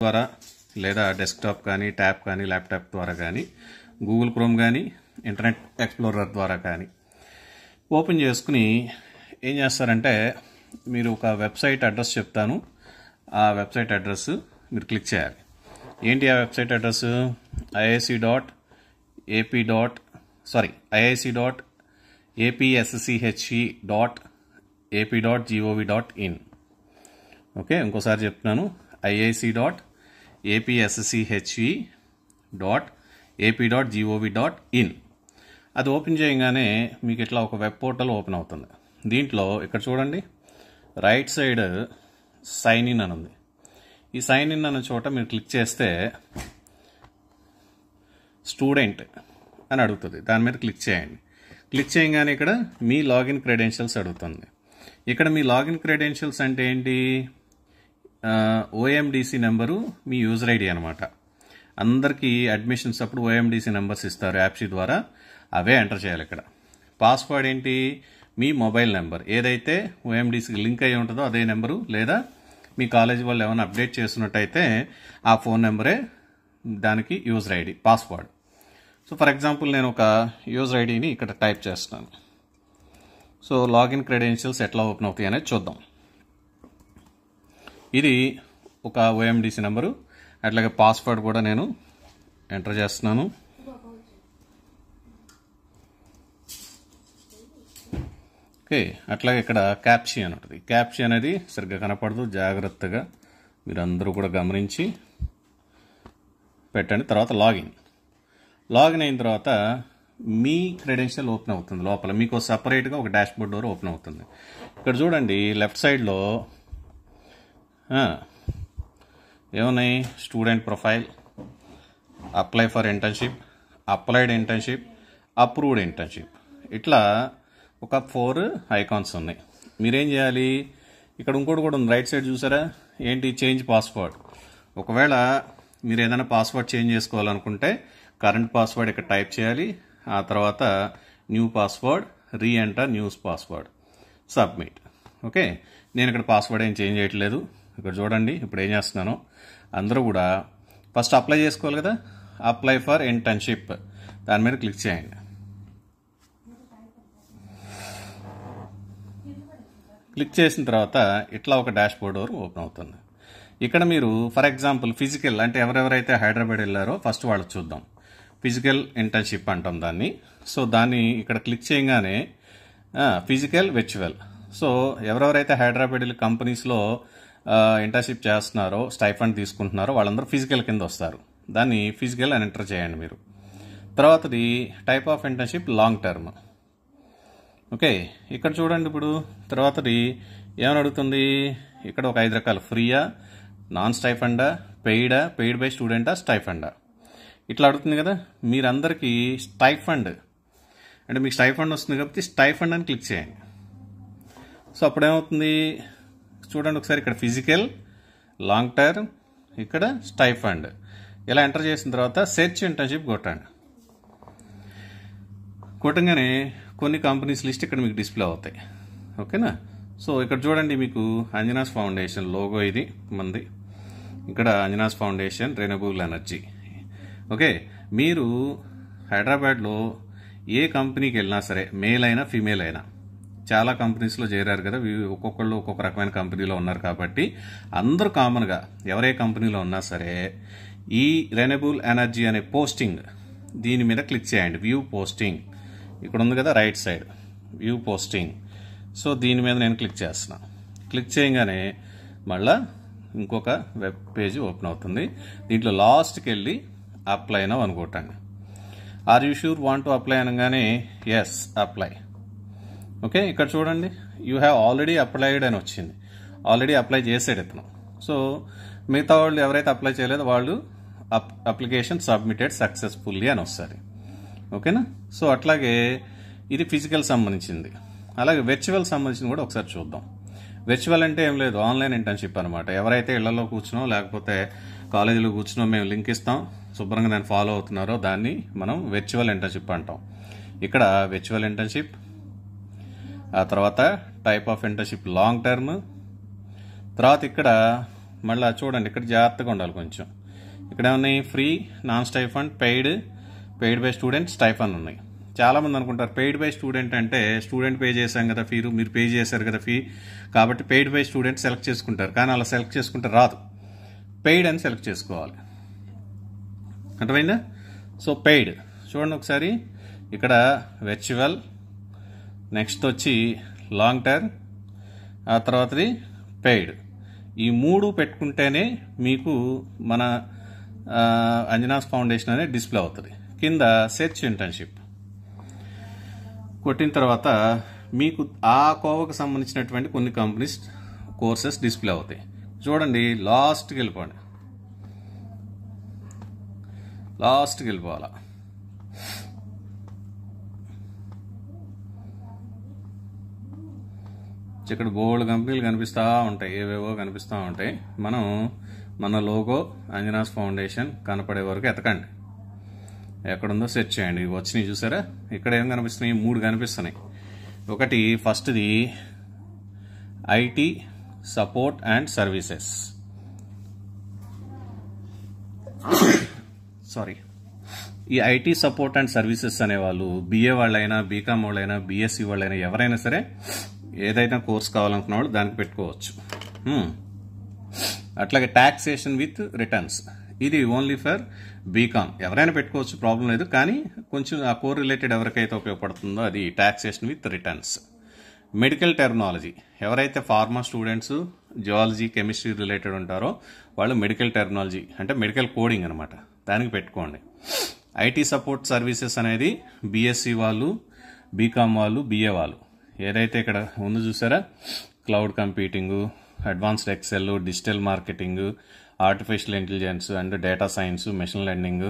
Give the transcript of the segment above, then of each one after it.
ద్వారా లేదా డెస్క్టాప్ కానీ ట్యాబ్ కానీ ల్యాప్టాప్ ద్వారా కానీ గూగుల్ క్రోమ్ కానీ ఇంటర్నెట్ ఎక్స్ప్లోరర్ ద్వారా కానీ ఓపెన్ చేసుకుని ఏం చేస్తారంటే మీరు ఒక వెబ్సైట్ అడ్రస్ చెప్తాను. ఆ వెబ్సైట్ అడ్రస్ మీరు క్లిక్ చేయాలి. ఏంటి ఆ వెబ్సైట్ అడ్రస్? iic.apsche.ap.gov.in. ఓకే, ఇంకోసారి చెప్తున్నాను. iic.apsche.ap.gov.in. అది ఓపెన్ చేయగానే మీకు ఇట్లా ఒక వెబ్ పోర్టల్ ఓపెన్ అవుతుంది. దీంట్లో ఇక్కడ చూడండి, రైట్ సైడ్ సైన్ ఇన్ అని ఉంది. ఈ సైన్ ఇన్ అన్న చోట మీరు క్లిక్ చేస్తే స్టూడెంట్ అని అడుగుతుంది. దాని మీద క్లిక్ చేయండి. క్లిక్ చేయగానే ఇక్కడ మీ లాగిన్ క్రెడెన్షియల్స్ అడుగుతుంది. ఇక్కడ మీ లాగిన్ క్రెడెన్షియల్స్ అంటే ఏంటి? ఓఎండిసి నెంబరు మీ యూజర్ ఐడి అనమాట. అందరికీ అడ్మిషన్స్ అప్పుడు ఓఎండిసి నెంబర్స్ ఇస్తారు యాప్సీ ద్వారా, అవే ఎంటర్ చేయాలి. ఇక్కడ పాస్వర్డ్ ఏంటి? మీ మొబైల్ నెంబర్ ఏదైతే ఓఎండిసికి లింక్ అయ్యి ఉంటుందో అదే నెంబరు, లేదా మీ కాలేజీ వాళ్ళు ఏమైనా అప్డేట్ చేస్తున్నట్టయితే ఆ ఫోన్ నెంబరే దానికి user ID, password. So for example నేను ఒక యూజర్ ఐడిని ఇక్కడ టైప్ చేస్తున్నాను. సో లాగిన్ క్రెడెన్షియల్స్ ఎట్లా ఓపెన్ అవుతాయి అనేది చూద్దాం. ఇది ఒక ఓఎండిసి నెంబరు, అట్లాగే పాస్వర్డ్ కూడా నేను ఎంటర్ చేస్తున్నాను. ఓకే, అట్లాగే ఇక్కడ క్యాప్చీ అని ఉంటుంది. క్యాప్చీ అనేది సరిగ్గా కనపడదు, జాగ్రత్తగా మీరందరూ కూడా గమనించి పెట్టండి. తర్వాత లాగిన్ అయిన తర్వాత మీ క్రెడెన్షియల్ ఓపెన్ అవుతుంది. లోపల మీకు సపరేట్గా ఒక డాష్ బోర్డ్ డోర్ ఓపెన్ అవుతుంది. ఇక్కడ చూడండి, లెఫ్ట్ సైడ్లో ఏమున్నాయి? Student profile, apply for internship, applied internship, approved internship, ఇట్లా ఒక 4 ఐకాన్స్ ఉన్నాయి. మీరేం చేయాలి? ఇక్కడ ఇంకోటి కూడా ఉంది, రైట్ సైడ్ చూసారా? ఏంటి? Change password. ఒకవేళ మీరు ఏదైనా పాస్వర్డ్ చేంజ్ చేసుకోవాలనుకుంటే కరెంట్ పాస్వర్డ్ ఇక్కడ టైప్ చేయాలి. ఆ తర్వాత new password, re-enter news password, submit. Okay, నేను ఇక్కడ పాస్వర్డ్ ఏం చేంజ్ చేయట్లేదు. ఇక్కడ చూడండి, ఇప్పుడు ఏం చేస్తున్నాను, అందరూ కూడా ఫస్ట్ అప్లై చేసుకోవాలి కదా. అప్లై ఫర్ ఇంటర్న్షిప్ దాని మీద క్లిక్ చేయండి. క్లిక్ చేసిన తర్వాత ఇట్లా ఒక డాష్ బోర్డ్ ఓపెన్ అవుతుంది. ఇక్కడ మీరు ఫర్ ఎగ్జాంపుల్ ఫిజికల్ అంటే ఎవరెవరైతే హైదరాబాద్ వెళ్ళారో ఫస్ట్ వాళ్ళకి చూద్దాం. ఫిజికల్ ఇంటర్న్షిప్ అంటాం దాన్ని. సో దాన్ని ఇక్కడ క్లిక్ చేయగానే ఫిజికల్, వర్చువల్. సో ఎవరెవరైతే హైదరాబాద్ వెళ్ళి కంపెనీస్లో ఇంటర్న్షిప్ చేస్తున్నారో, స్టైఫండ్ తీసుకుంటున్నారో వాళ్ళందరూ ఫిజికల్ కింద వస్తారు. దాన్ని ఫిజికల్ అని ఎంటర్ చేయండి మీరు. తర్వాతది type of internship long term. Okay, ఇక్కడ చూడండి, ఇప్పుడు తర్వాతది ఏమని అడుగుతుంది? ఇక్కడ ఒక 5 రకాలు, ఫ్రీయా, నాన్ స్టైఫండా, పెయిడా, పెయిడ్ బై స్టూడెంటా, స్టైఫండా, ఇట్లా అడుగుతుంది కదా. మీరందరికీ స్టైఫండ్ అంటే మీకు స్టైఫండ్ వస్తుంది కాబట్టి స్టైఫండ్ అని క్లిక్ చేయండి. సో అప్పుడేమవుతుంది చూడండి ఒకసారి, ఇక్కడ ఫిజికల్, లాంగ్ టర్మ్, ఇక్కడ స్టైఫండ్. ఇలా ఎంటర్ చేసిన తర్వాత సెర్చ్ ఇంటర్న్షిప్ కొట్టండి. కొట్టంగానే కొన్ని కంపెనీస్ లిస్ట్ ఇక్కడ మీకు డిస్ప్లే అవుతాయి. ఓకేనా? సో ఇక్కడ చూడండి, మీకు అంజనాస్ ఫౌండేషన్ లోగో ఇది మంది. ఇక్కడ Anjana's foundation renewable energy. Okay, మీరు హైదరాబాద్లో ఏ కంపెనీకి వెళ్ళినా సరే, మేల్ అయినా ఫీమేల్ అయినా, చాలా కంపెనీస్లో చేరారు కదా, ఒక్కొక్కళ్ళు ఒక్కొక్క రకమైన కంపెనీలో ఉన్నారు కాబట్టి అందరూ కామన్గా ఎవరే కంపెనీలో ఉన్నా సరే ఈ రెన్యూవబుల్ ఎనర్జీ అనే పోస్టింగ్ దీని మీద క్లిక్ చేయండి. వ్యూ పోస్టింగ్ ఇక్కడ ఉంది కదా, right side view posting. So దీని మీద నేను క్లిక్ చేస్తున్నాను. క్లిక్ చేయగానే మళ్ళా ఇంకొక వెబ్ పేజ్ ఓపెన్ అవుతుంది. దీంట్లో లాస్ట్కి వెళ్ళి అప్లై నౌ అనుకోటండి. Are you sure want to apply అనగానే ఎస్ అప్లై. ఓకే, ఇక్కడ చూడండి, యూ హ్యావ్ ఆల్రెడీ అప్లైడ్ అని వచ్చింది. ఆల్రెడీ అప్లై చేసాడు ఇతను. సో మిగతా వాళ్ళు ఎవరైతే అప్లై చేయలేదో వాళ్ళు అప్లికేషన్ సబ్మిటెడ్ సక్సెస్ఫుల్లీ అని వస్తుంది. ఓకేనా? సో అట్లాగే ఇది ఫిజికల్ సంబంధించింది. అలాగే వర్చువల్ సంబంధించింది కూడా ఒకసారి చూద్దాం. వర్చువల్ అంటే ఏం లేదు, ఆన్లైన్ ఇంటర్న్షిప్ అనమాట. ఎవరైతే ఇళ్లలో కూర్చునో లేకపోతే కాలేజీలో కూర్చునో మేము లింక్ ఇస్తాం, శుభ్రంగా నేను ఫాలో అవుతున్నారో దాన్ని మనం వర్చువల్ ఇంటర్న్షిప్ అంటాం. ఇక్కడ వర్చువల్ ఇంటర్న్షిప్, ఆ తర్వాత type of internship long term, తర్వాత ఇక్కడ మళ్ళీ చూడండి ఇక్కడ జాగ్రత్తగా ఉండాలి కొంచెం. ఇక్కడ ఏమన్నాయి? Free, non stipend, paid by student, stipend ఉన్నాయి. చాలామంది అనుకుంటారు పెయిడ్ బై స్టూడెంట్ అంటే స్టూడెంట్ పే చేశాం కదా ఫీ, మీరు పే చేశారు కదా ఫీ, కాబట్టి పెయిడ్ బై స్టూడెంట్ సెలెక్ట్ చేసుకుంటారు. కానీ అలా సెలెక్ట్ చేసుకుంటే రాదు, పెయిడ్ అని సెలెక్ట్ చేసుకోవాలి. అర్థమైందా? సో పెయిడ్ చూడండి ఒకసారి, ఇక్కడ వర్చువల్, నెక్స్ట్ వచ్చి లాంగ్ టర్మ్, ఆ తర్వాతది పెయిడ్. ఈ 3 పెట్టుకుంటేనే మీకు మన అంజనాస్ ఫౌండేషన్ అనేది డిస్ప్లే అవుతుంది. కింద సెర్చ్ ఇంటర్న్షిప్ కొట్టిన తర్వాత మీకు ఆ కోవకు సంబంధించినటువంటి కొన్ని కంపెనీస్ కోర్సెస్ డిస్ప్లే అవుతాయి. చూడండి లాస్ట్కి వెళ్ళిపోండి, లాస్ట్కి వెళ్ళిపోవాలా. ఇక్కడ బోల్డ్ కంపెనీలు కనిపిస్తూ ఉంటాయి, ఏవేవో కనిపిస్తూ ఉంటాయి. మనం మన లోగో అంజనాస్ ఫౌండేషన్ కనపడే వరకు ఎతకండి, ఎక్కడుందో సెర్చ్ చేయండి. వచ్చినాయి చూసారా, ఇక్కడ ఏం కనిపిస్తున్నాయి? 3 కనిపిస్తున్నాయి. ఒకటి ఫస్ట్ది IT support and services, sorry, ఈ ఐటీ సపోర్ట్ అండ్ సర్వీసెస్ అనేవాళ్ళు బిఏ వాళ్ళైనా, బీకామ్ వాళ్ళైనా, బీఎస్సీ వాళ్ళైనా, ఎవరైనా సరే ఏదైనా కోర్స్ కావాలనుకున్న వాళ్ళు దానికి పెట్టుకోవచ్చు. అట్లాగే టాక్సేషన్ విత్ రిటర్న్స్, ఇది ఓన్లీ ఫర్ బీకామ్, ఎవరైనా పెట్టుకోవచ్చు, ప్రాబ్లం లేదు. కానీ కొంచెం ఆ కోర్ రిలేటెడ్ ఎవరికైతే ఉపయోగపడుతుందో అది taxation with returns. Medical terminology, ఎవరైతే pharma students, geology, chemistry related ఉంటారో వాళ్ళు మెడికల్ టెర్మినాలజీ అంటే మెడికల్ కోడింగ్ అనమాట, దానికి పెట్టుకోండి. ఐటీ సపోర్ట్ సర్వీసెస్ అనేది బీఎస్సీ వాళ్ళు, బీకామ్ వాళ్ళు, బిఏ వాళ్ళు. ఏదైతే ఇక్కడ ముందు చూసారా, cloud computing, advanced Excel, digital marketing, artificial intelligence and data science, machine learning,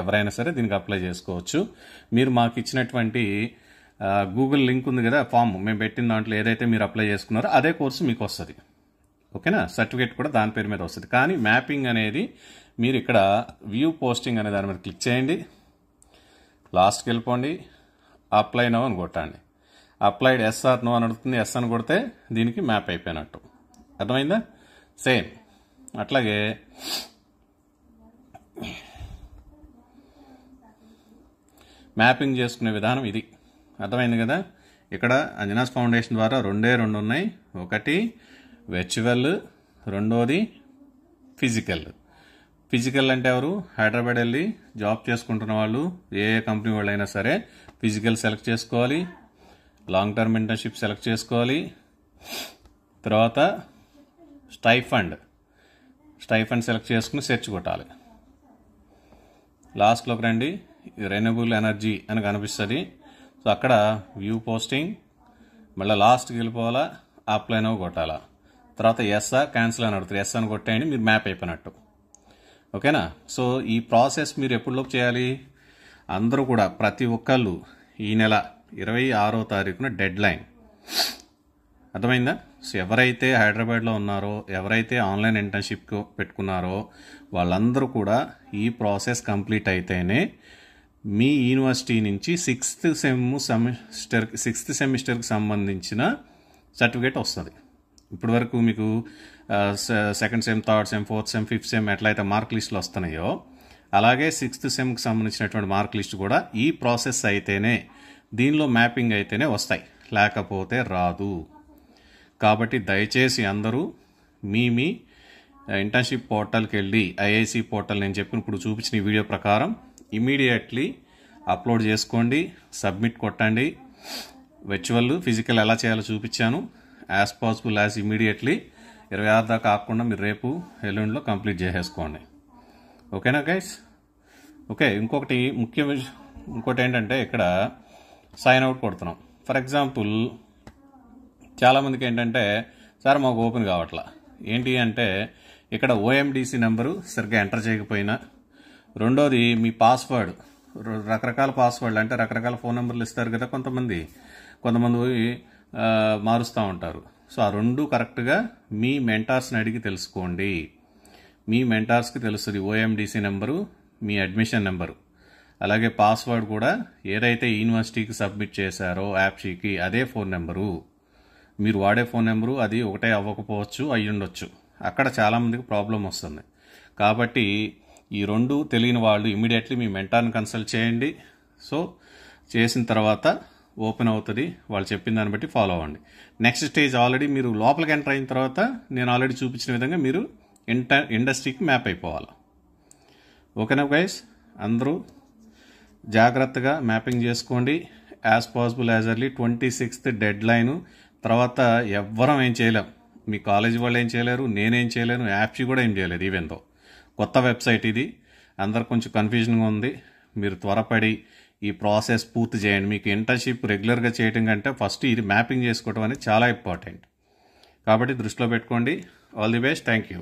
ఎవరైనా సరే దీనికి అప్లై చేసుకోవచ్చు. మీరు మాకు ఇచ్చినటువంటి గూగుల్ లింక్ ఉంది కదా, ఫామ్ మేము పెట్టిన దాంట్లో ఏదైతే మీరు అప్లై చేసుకున్నారో అదే కోర్సు మీకు వస్తుంది. ఓకేనా? సర్టిఫికేట్ కూడా దాని పేరు మీద వస్తుంది. కానీ మ్యాపింగ్ అనేది మీరు ఇక్కడ వ్యూ పోస్టింగ్ అనే దాని మీద క్లిక్ చేయండి, లాస్ట్కి వెళ్ళిపోండి, అప్లై నో అని కొట్టండి. అప్లైడ్ ఎస్ ఆర్ నో అని అడుగుతుంది, ఎస్ అని కొడితే దీనికి మ్యాప్ అయిపోయినట్టు. అర్థమైందా? సేమ్ అట్లాగే మ్యాపింగ్ చేసుకునే విధానం ఇది. అర్థమైంది కదా? ఇక్కడ అంజనాస్ ఫౌండేషన్ ద్వారా 2 ఉన్నాయి. ఒకటి వర్చువల్, రెండోది ఫిజికల్. ఫిజికల్ అంటే ఎవరు? హైదరాబాద్ వెళ్ళి జాబ్ చేసుకుంటున్న వాళ్ళు, ఏ కంపెనీ వాళ్ళైనా సరే ఫిజికల్ సెలెక్ట్ చేసుకోవాలి, లాంగ్ టర్మ్ ఇంటర్న్షిప్ సెలెక్ట్ చేసుకోవాలి. తర్వాత స్టైఫండ్ సెలెక్ట్ చేసుకుని సెర్చ్ కొట్టాలి. లాస్ట్లోకి రండి, రెన్యూబుల్ ఎనర్జీ అని కనిపిస్తుంది. సో అక్కడ వ్యూ పోస్టింగ్, మళ్ళీ లాస్ట్కి వెళ్ళిపోవాలా, అప్లై నో కొట్టాలా. తర్వాత ఎస్ క్యాన్సిల్ అని అడుగుతారు, ఎస్ అని కొట్టేయండి, మీరు మ్యాప్ అయిపోయినట్టు. ఓకేనా? సో ఈ ప్రాసెస్ మీరు ఎప్పుడులోపు చేయాలి? అందరూ కూడా ప్రతి ఒక్కళ్ళు ఈ నెల 26వ తారీఖున డెడ్ లైన్. అర్థమైందా? సో ఎవరైతే హైదరాబాద్లో ఉన్నారో, ఎవరైతే ఆన్లైన్ ఇంటర్న్షిప్ పెట్టుకున్నారో వాళ్ళందరూ కూడా ఈ ప్రాసెస్ కంప్లీట్ అయితేనే మీ యూనివర్సిటీ నుంచి 6th సెమిస్టర్కి సంబంధించిన సర్టిఫికేట్ వస్తుంది. ఇప్పటి వరకు మీకు 2nd sem, 3rd sem, 4th sem, 5th sem ఎట్లయితే మార్క్ లిస్టులు వస్తున్నాయో అలాగే 6th సెమ్కి సంబంధించినటువంటి మార్క్ లిస్ట్ కూడా ఈ ప్రాసెస్ అయితేనే, దీనిలో మ్యాపింగ్ అయితేనే వస్తాయి, లేకపోతే రాదు. కాబట్టి దయచేసి అందరూ మీ ఇంటర్న్షిప్ పోర్టల్కి వెళ్ళి, ఐఐసి పోర్టల్ నేను ఇప్పుడు చూపించిన ఈ వీడియో ప్రకారం ఇమీడియట్లీ అప్లోడ్ చేసుకోండి, సబ్మిట్ కొట్టండి. వర్చువల్, ఫిజికల్ ఎలా చేయాలో చూపించాను. యాజ్ పాసిబుల్ యాజ్ ఇమీడియట్లీ 26 దాకా కాకుండా మీరు రేపు ఎల్లుండిలో కంప్లీట్ చేసేసుకోండి. ఓకేనా గైస్? ఓకే, ఇంకోటి ఏంటంటే ఇక్కడ సైన్ అవుట్ కొడుతున్నాం. ఫర్ ఎగ్జాంపుల్ చాలామందికి ఏంటంటే, సార్ మాకు ఓపెన్ కావట్లా. ఏంటి అంటే ఇక్కడ ఓఎండిసి నెంబరు సరిగ్గా ఎంటర్ చేయకపోయినా, రెండోది మీ పాస్వర్డ్, రకరకాల పాస్వర్డ్లు అంటే రకరకాల ఫోన్ నెంబర్లు ఇస్తారు కదా కొంతమంది మారుస్తూ ఉంటారు. సో ఆ 2 కరెక్ట్గా మీ మెంటార్స్ని అడిగి తెలుసుకోండి. మీ మెంటార్స్కి తెలుస్తుంది ఓఎండిసి నెంబరు, మీ అడ్మిషన్ నెంబరు, అలాగే పాస్వర్డ్ కూడా ఏదైతే యూనివర్సిటీకి సబ్మిట్ చేశారో యాప్షీకి అదే ఫోన్ నెంబరు. మీరు వాడే ఫోన్ నెంబరు అది ఒకటే అవ్వకపోవచ్చు, అయ్యుండొచ్చు. అక్కడ చాలామందికి ప్రాబ్లం వస్తుంది. కాబట్టి ఈ రెండు తెలియని వాళ్ళు ఇమీడియట్లీ మీ మెంటార్ని కన్సల్ట్ చేయండి. సో చేసిన తర్వాత ఓపెన్ అవుతుంది, వాళ్ళు చెప్పిన దాన్ని బట్టి ఫాలో అవ్వండి. నెక్స్ట్ స్టేజ్ ఆల్రెడీ మీరు లోపలికి ఎంటర్ అయిన తర్వాత నేను ఆల్రెడీ చూపించిన విధంగా మీరు ఇండస్ట్రీకి మ్యాప్ అయిపోవాలి. ఓకేనా గైస్, అందరూ జాగ్రత్తగా మ్యాపింగ్ చేసుకోండి. As possible as early 26th dead line. తర్వాత ఎవ్వరం ఏం చేయలేం, మీ కాలేజీ వాళ్ళు ఏం చేయలేరు, నేనేం చేయలేను, యాప్సీ కూడా ఏం చేయలేదు. ఈవెంతో కొత్త వెబ్సైట్ ఇది, అందరు కొంచెం కన్ఫ్యూజన్గా ఉంది. మీరు త్వరపడి ఈ ప్రాసెస్ పూర్తి చేయండి. మీకు ఇంటర్న్షిప్ రెగ్యులర్గా చేయడం కంటే ఫస్ట్ ఇది మ్యాపింగ్ చేసుకోవడం అనేది చాలా ఇంపార్టెంట్. కాబట్టి దృష్టిలో పెట్టుకోండి. All the best. Thank you.